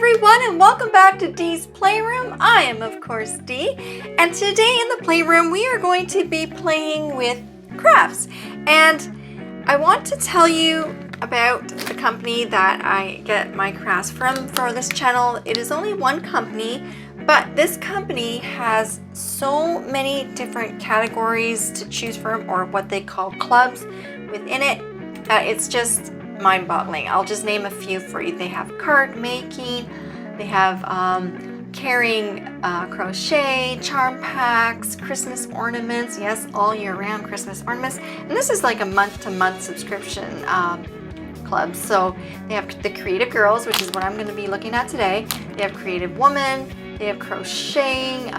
everyone, and welcome back to Dee's Playroom. I am, of course, Dee, and today in the playroom we are going to be playing with crafts. And I want to tell you about the company that I get my crafts from for this channel. It is only one company, but this company has so many different categories to choose from, or what they call clubs within it. It's just mind-boggling. I'll just name a few for you. They have card making, they have carrying, crochet, charm packs, Christmas ornaments, yes, all year round Christmas ornaments. And this is like a month-to-month subscription club. So they have the Creative Girls, which is what I'm going to be looking at today. They have Creative Woman, they have crocheting,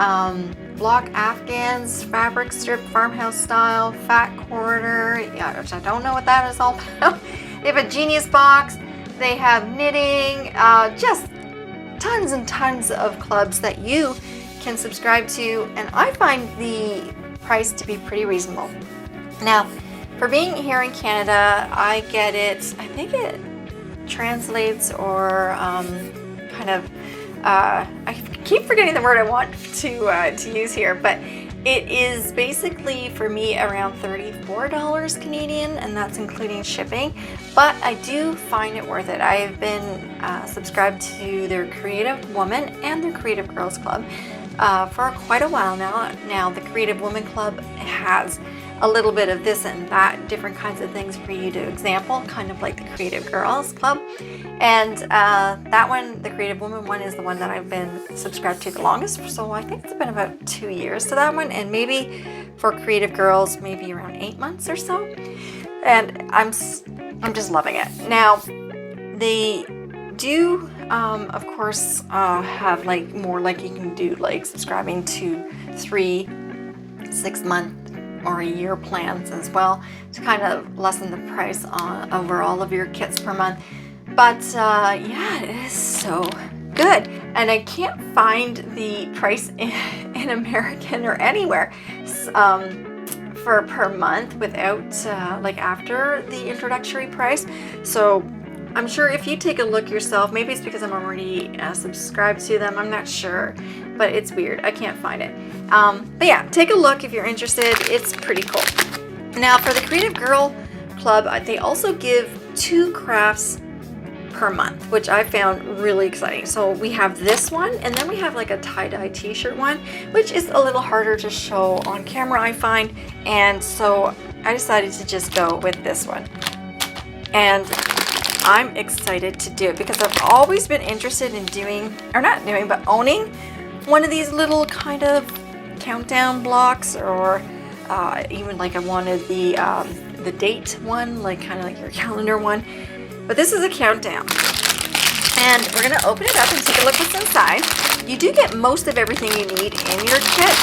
block afghans, fabric strip, farmhouse style, fat quarter, yeah, which I don't know what that is all about. They have a genius box, they have knitting, just tons and tons of clubs that you can subscribe to, and I find the price to be pretty reasonable. Now, for being here in Canada, I get it, I think it translates or I keep forgetting the word I want to use here, but it is basically for me around $34 Canadian, and that's including shipping, but I do find it worth it. I've been subscribed to their Creative Woman and their Creative Girls Club for quite a while now. Now the Creative Woman Club has a little bit of this and that, different kinds of things for you to example, kind of like the Creative Girls Club. And that one, the Creative Woman one, is the one that I've been subscribed to the longest. So I think it's been about 2 years to that one, and maybe for Creative Girls, maybe around 8 months or so. And I'm just loving it. Now, they do, of course, have like more, like you can do like subscribing to 3, 6 month or a year plans as well, to kind of lessen the price on over all of your kits per month. But yeah, it is so good, and I can't find the price in American or anywhere for per month without like after the introductory price. So I'm sure if you take a look yourself, maybe it's because I'm already subscribed to them, I'm not sure, but it's weird, I can't find it. But yeah, take a look if you're interested, it's pretty cool. Now for the Creative Girl Club, they also give 2 crafts per month, which I found really exciting. So we have this one, and then we have like a tie-dye t-shirt one, which is a little harder to show on camera, I find, and so I decided to just go with this one. And I'm excited to do it because I've always been interested in doing, or not doing, but owning one of these little kind of countdown blocks, or even like I wanted the date one, like kind of like your calendar one. But this is a countdown. And we're gonna open it up and take a look what's inside. You do get most of everything you need in your kit,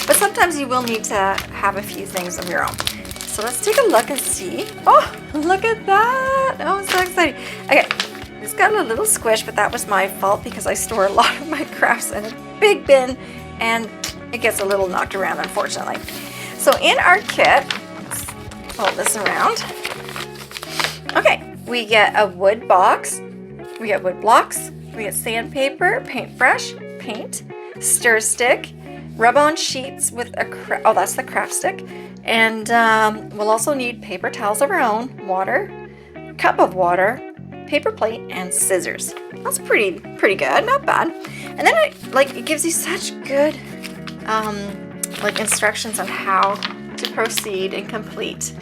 but sometimes you will need to have a few things of your own. So let's take a look and see. Oh, look at that. Oh, I'm so excited. Okay, it's got a little squish, but that was my fault because I store a lot of my crafts in a big bin and it gets a little knocked around, unfortunately. So in our kit, let's fold this around. Okay, we get a wood box, we get wood blocks, we get sandpaper, paintbrush, paint, stir stick, rub-on sheets with a oh, that's the craft stick. And we'll also need paper towels of our own, water, cup of water, paper plate, and scissors. That's pretty good, not bad. And then it gives you such good like instructions on how to proceed and complete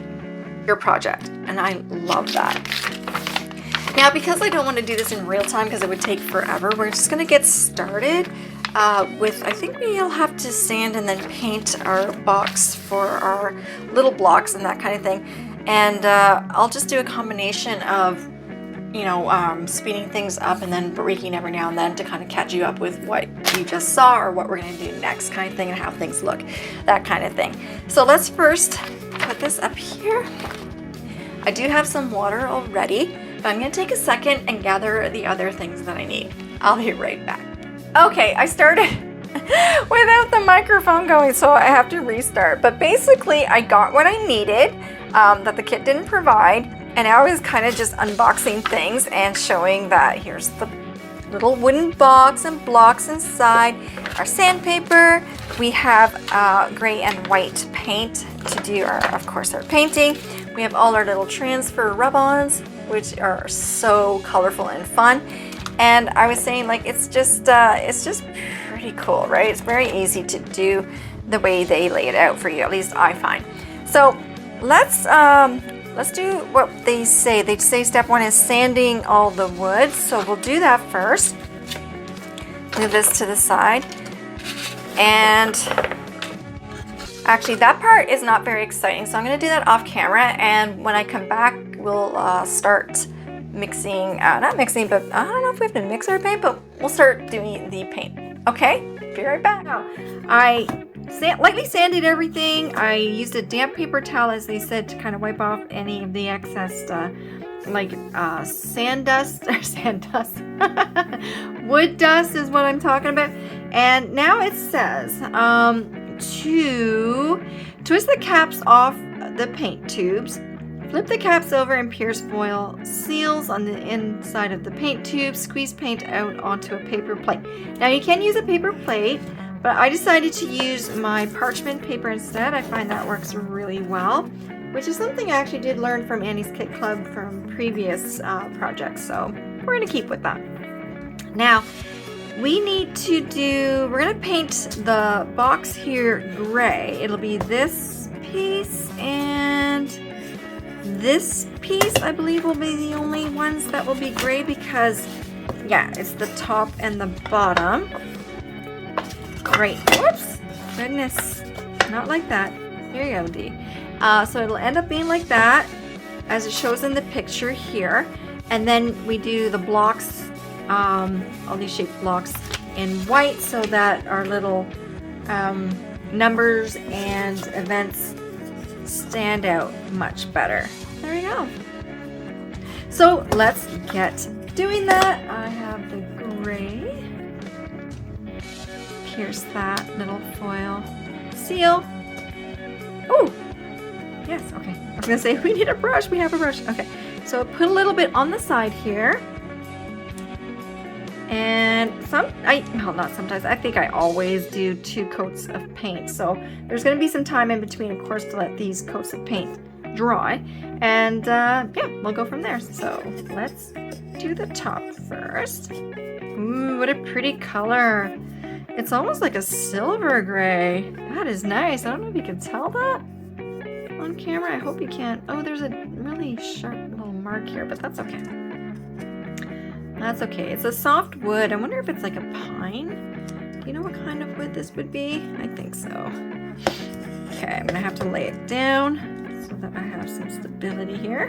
your project, and I love that. Now, because I don't want to do this in real time because it would take forever, we're just going to get started with, I think we'll have to sand and then paint our box for our little blocks and that kind of thing. And I'll just do a combination of, you know, speeding things up and then breaking every now and then to kind of catch you up with what you just saw or what we're going to do next kind of thing and how things look, that kind of thing. So let's first put this up here. I do have some water already, but I'm going to take a second and gather the other things that I need. I'll be right back. Okay, I started without the microphone going, so I have to restart. But basically, I got what I needed that the kit didn't provide, and now I was kind of just unboxing things and showing that here's the little wooden box and blocks inside, our sandpaper. We have gray and white paint to do of course, our painting. We have all our little transfer rub-ons, which are so colorful and fun. And I was saying, like, it's just pretty cool, right? It's very easy to do the way they lay it out for you, at least I find. So let's do what they say. They say step 1 is sanding all the wood. So we'll do that first. Move this to the side. And actually that part is not very exciting. So I'm gonna do that off camera. And when I come back, we'll start mixing, not mixing, but I don't know if we have to mix our paint, but we'll start doing the paint. Okay, be right back. Now, I lightly sanded everything. I used a damp paper towel, as they said, to kind of wipe off any of the excess, sand dust, wood dust is what I'm talking about. And now it says to twist the caps off the paint tubes. Flip the caps over and pierce foil seals on the inside of the paint tube. Squeeze paint out onto a paper plate. Now you can use a paper plate, but I decided to use my parchment paper instead. I find that works really well, which is something I actually did learn from Annie's Kit Club from previous projects. So we're gonna keep with that. Now, we're gonna paint the box here gray. It'll be this piece and this piece, I believe, will be the only ones that will be gray because, yeah, it's the top and the bottom. Great. Whoops. Goodness. Not like that. Here you go, Dee. So it'll end up being like that, as it shows in the picture here. And then we do the blocks, all these shaped blocks in white so that our little numbers and events stand out much better. There we go. So let's get doing that. I have the gray. Pierce that little foil seal. Oh, yes, okay. I was gonna say we need a brush. We have a brush. Okay, so put a little bit on the side here. And not sometimes, I think I always do 2 coats of paint. So there's gonna be some time in between, of course, to let these coats of paint dry. And yeah, we'll go from there. So let's do the top first. Ooh, what a pretty color. It's almost like a silver gray. That is nice. I don't know if you can tell that on camera. I hope you can. Oh, there's a really sharp little mark here, but that's okay. That's okay. It's a soft wood. I wonder if it's like a pine. Do you know what kind of wood this would be? I think so. Okay, I'm gonna have to lay it down so that I have some stability here.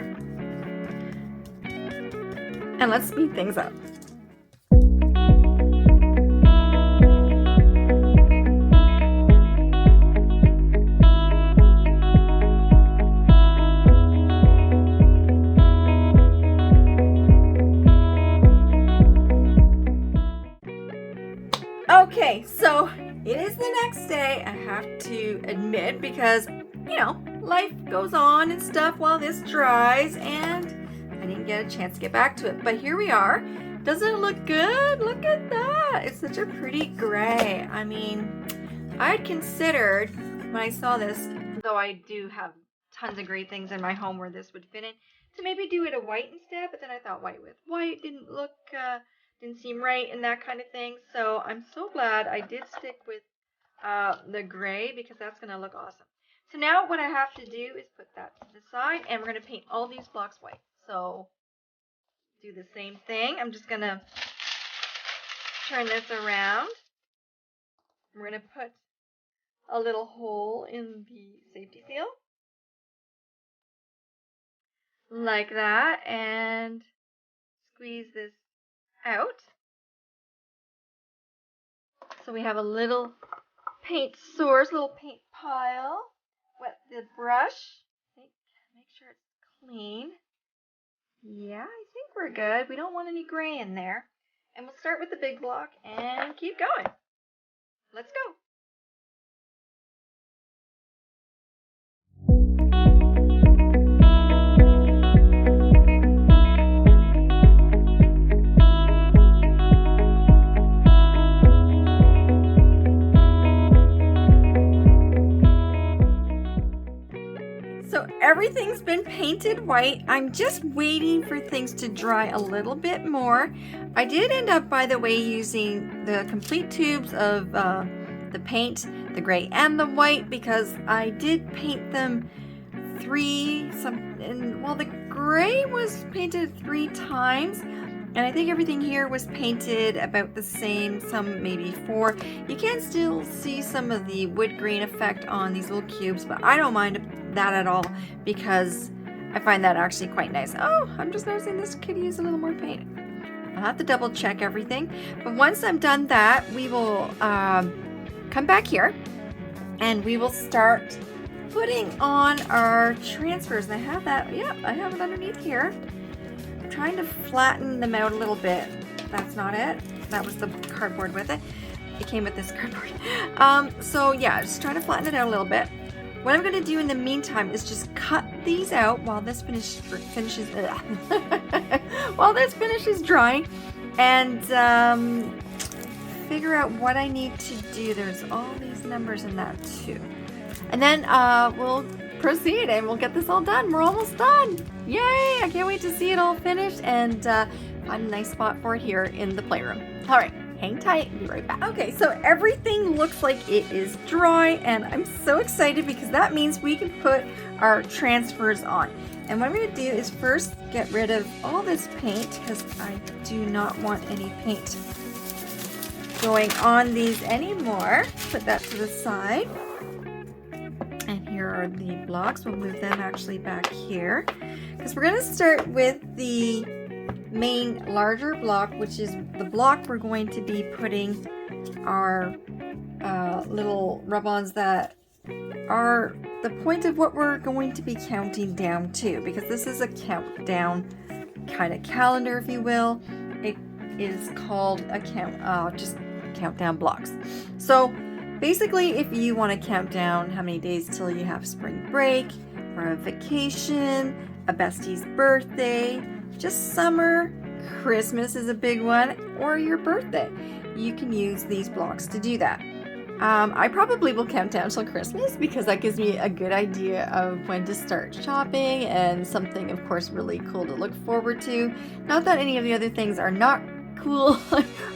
And let's speed things up. Okay, so it is the next day, I have to admit, because, you know, life goes on and stuff while this dries, and I didn't get a chance to get back to it. But here we are. Doesn't it look good? Look at that. It's such a pretty gray. I mean, I had considered when I saw this, though I do have tons of great things in my home where this would fit in, to maybe do it a white instead, but then I thought white with white didn't seem right and that kind of thing. So I'm so glad I did stick with the gray, because that's going to look awesome. So now what I have to do is put that to the side, and we're going to paint all these blocks white. So do the same thing. I'm just going to turn this around. We're going to put a little hole in the safety seal like that, and squeeze this out. So we have a little paint source, little paint pile. Wet the brush. Make sure it's clean. Yeah, I think we're good. We don't want any gray in there. And we'll start with the big block and keep going. Let's go. So everything's been painted white. I'm just waiting for things to dry a little bit more. I did end up, by the way, using the complete tubes of the paint, the gray and the white, because I did paint them well, the gray was painted 3 times, and I think everything here was painted about the same, some maybe 4. You can still see some of the wood grain effect on these little cubes, but I don't mind that at all because I find that actually quite nice. Oh, I'm just noticing this could use a little more paint. I'll have to double check everything, but once I'm done that, we will come back here and we will start putting on our transfers. And I have that, yep, I have it underneath here. I'm trying to flatten them out a little bit. That's not it. That was the cardboard with it. It came with this cardboard. So yeah, just trying to flatten it out a little bit. What I'm gonna do in the meantime is just cut these out while this finishes while this finishes drying, and figure out what I need to do. There's all these numbers in that too. And then we'll proceed and we'll get this all done. We're almost done. Yay! I can't wait to see it all finished and find a nice spot for it here in the playroom. All right, hang tight. Be right back. Okay, so everything looks like it is dry, and I'm so excited because that means we can put our transfers on. And what I'm going to do is first get rid of all this paint because I do not want any paint going on these anymore. Put that to the side. And here are the blocks. We'll move them actually back here because we're going to start with the main larger block, which is the block we're going to be putting our little rub-ons that are the point of what we're going to be counting down to, because this is a countdown kind of calendar, if you will. It is called a just countdown blocks. So basically, if you want to count down how many days till you have spring break, or a vacation, a bestie's birthday, just summer, Christmas is a big one, or your birthday, you can use these blocks to do that. I probably will count down till Christmas because that gives me a good idea of when to start shopping and something, of course, really cool to look forward to. Not that any of the other things are not cool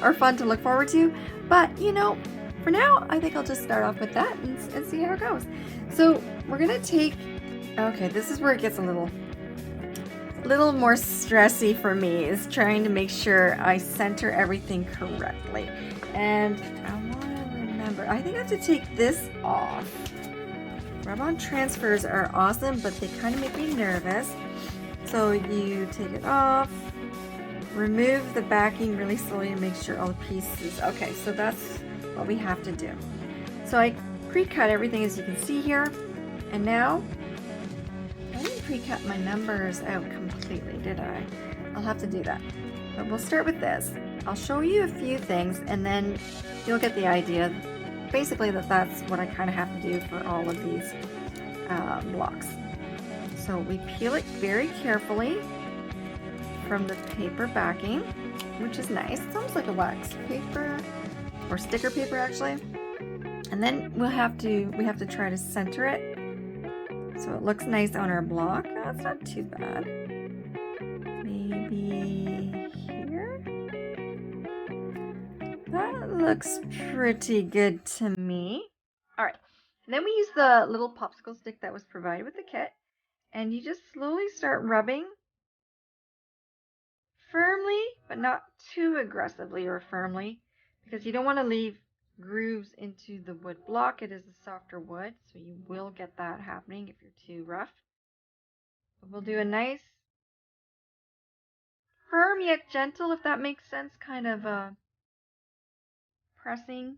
or fun to look forward to, but you know, for now, I think I'll just start off with that and see how it goes. So we're gonna take, okay, this is where it gets a little more stressy for me, is trying to make sure I center everything correctly. And I want to remember, I think I have to take this off. Rub-on transfers are awesome, but they kind of make me nervous. So you take it off, remove the backing really slowly to make sure all the pieces, okay, so that's what we have to do. So I pre-cut everything, as you can see here, and now I didn't pre-cut my numbers out completely, did I? I'll have to do that. But we'll start with this. I'll show you a few things and then you'll get the idea. Basically that's what I kind of have to do for all of these blocks. So we peel it very carefully from the paper backing, which is nice. It's almost like a wax paper or sticker paper actually. And then we have to try to center it so it looks nice on our block. That's not too bad. Maybe here. That looks pretty good to me. All right. And then we use the little popsicle stick that was provided with the kit, and you just slowly start rubbing firmly, but not too aggressively or firmly, because you don't want to leave grooves into the wood block. It is a softer wood, so you will get that happening if you're too rough. But we'll do a nice firm yet gentle, if that makes sense, kind of pressing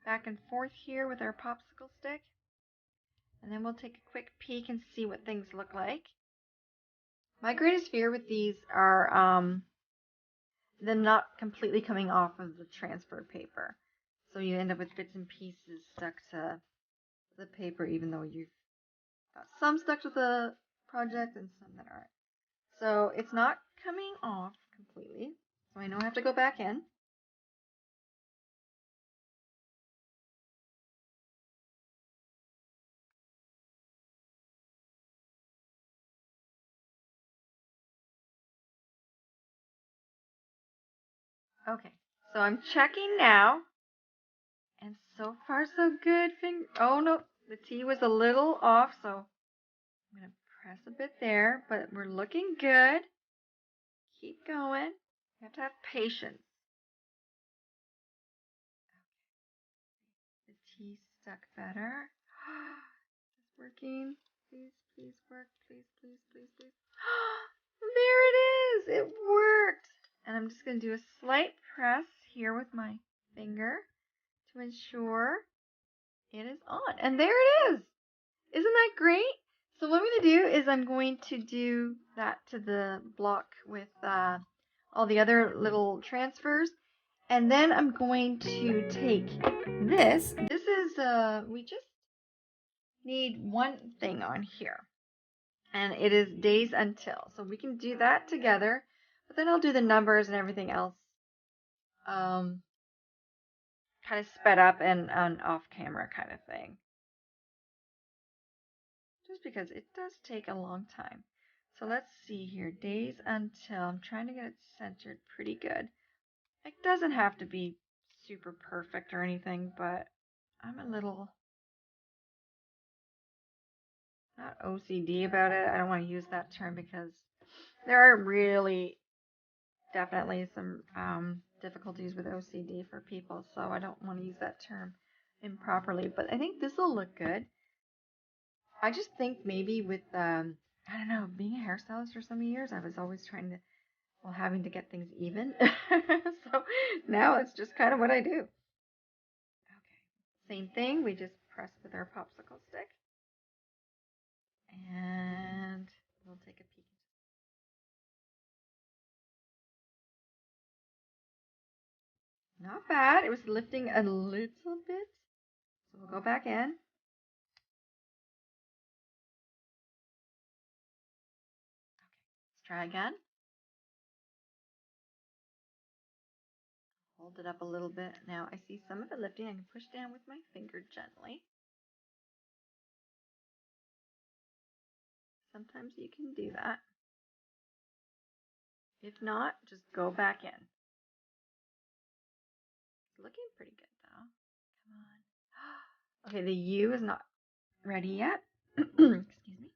back and forth here with our popsicle stick. And then we'll take a quick peek and see what things look like. My greatest fear with these are them not completely coming off of the transfer paper. So you end up with bits and pieces stuck to the paper, even though you've got some stuck to the project and some that aren't. So it's not coming off completely. So I know I have to go back in. Okay, so I'm checking now. And so far, so good. Oh, no, the T was a little off, so I'm going to press a bit there, but we're looking good. Keep going. You have to have patience. The T stuck better. It's working. Please, please work. Please, please, please, please. There it is. It worked. And I'm just going to do a slight press here with my finger to ensure it is on. And there it is. Isn't that great? So what I'm going to do is I'm going to do that to the block with all the other little transfers. And then I'm going to take this. This is, we just need one thing on here. And it is days until. So we can do that together. But then I'll do the numbers and everything else. Kind of sped up and off camera kind of thing. Just because it does take a long time. So let's see here. Days until. I'm trying to get it centered pretty good. It doesn't have to be super perfect or anything, but I'm a little not OCD about it. I don't want to use that term because there are really definitely some difficulties with OCD for people, so I don't want to use that term improperly. But I think this will look good. I just think maybe with I don't know, being a hairstylist for so many years, I was always trying to, well, having to get things even. So now it's just kind of what I do. Okay, same thing. We just press with our popsicle stick, and we'll take a peek. Not bad. It was lifting a little bit, so we'll go back in. Let's try again. Hold it up a little bit. Now I see some of it lifting. I can push down with my finger gently. Sometimes you can do that. If not, just go back in. It's looking pretty good though. Come on. Okay, the U is not ready yet. Excuse me.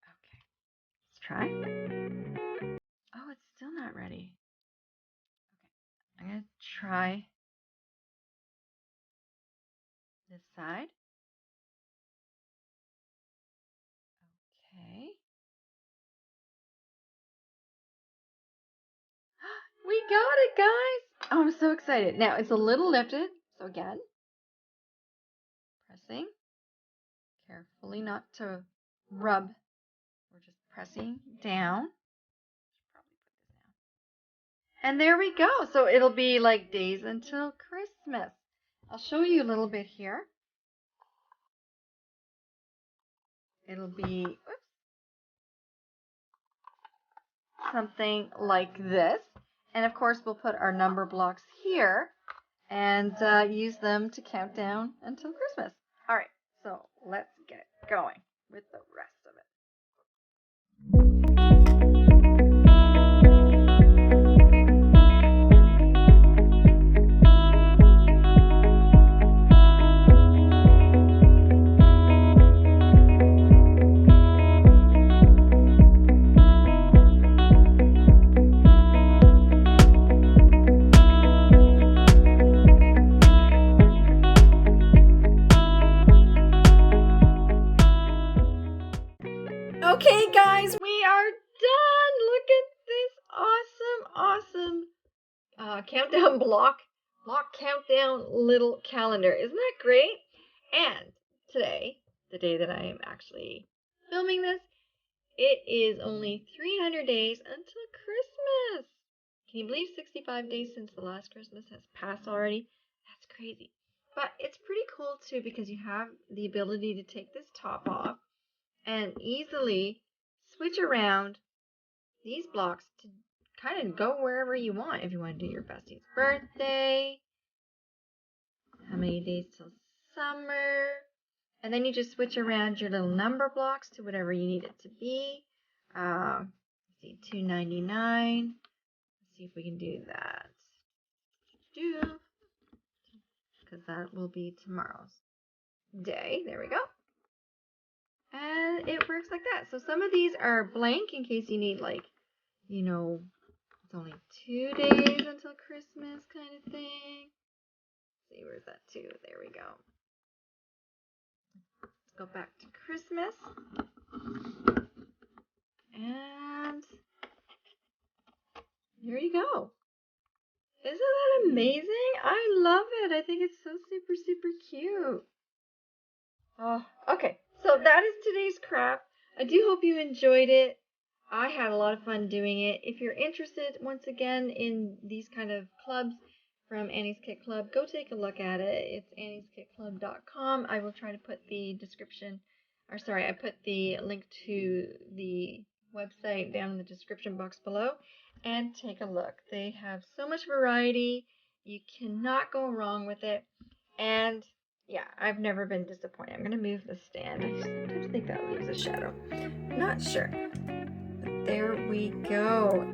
Okay, let's try. Oh, it's still not ready. Okay, I'm gonna try this side. Okay. We got it, guys! Oh, I'm so excited. Now, it's a little lifted, so again, pressing carefully not to rub. We're just pressing down. Probably put this down. And there we go. So it'll be like days until Christmas. I'll show you a little bit here. It'll be something like this. And of course, we'll put our number blocks here and use them to count down until Christmas. All right, so let's get going with the rest of it. Okay, guys, we are done. Look at this awesome countdown block countdown little calendar. Isn't that great? And today, the day that I am actually filming this, it is only 300 days until Christmas. Can you believe 65 days since the last Christmas has passed already? That's crazy. But it's pretty cool too because you have the ability to take this top off and easily switch around these blocks to kind of go wherever you want. If you want to do your bestie's birthday, how many days till summer, and then you just switch around your little number blocks to whatever you need it to be. Let's see, $2.99. Let's see if we can do that. Because that will be tomorrow's day. There we go. And it works like that. So some of these are blank in case you need, like, you know, it's only 2 days until Christmas kind of thing. Let's see, where's that 2? There we go. Let's go back to Christmas. And here you go. Isn't that amazing? I love it. I think it's so super, super cute. Oh, okay. So that is today's craft. I do hope you enjoyed it. I had a lot of fun doing it. If you're interested, once again, in these kind of clubs from Annie's Kit Club, go take a look at it. It's annieskitclub.com. I will try to put the I put the link to the website down in the description box below, and take a look. They have so much variety. You cannot go wrong with it. And yeah, I've never been disappointed. I'm going to move the stand. I sometimes think that leaves a shadow. Not sure. But there we go.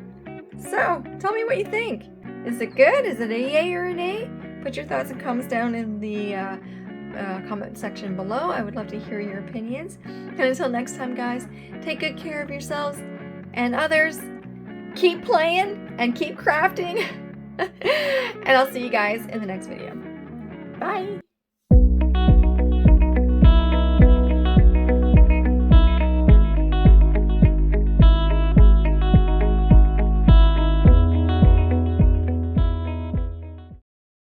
So, tell me what you think. Is it good? Is it a yay or an A? Put your thoughts and comments down in the comment section below. I would love to hear your opinions. And until next time, guys, take good care of yourselves and others. Keep playing and keep crafting. And I'll see you guys in the next video. Bye.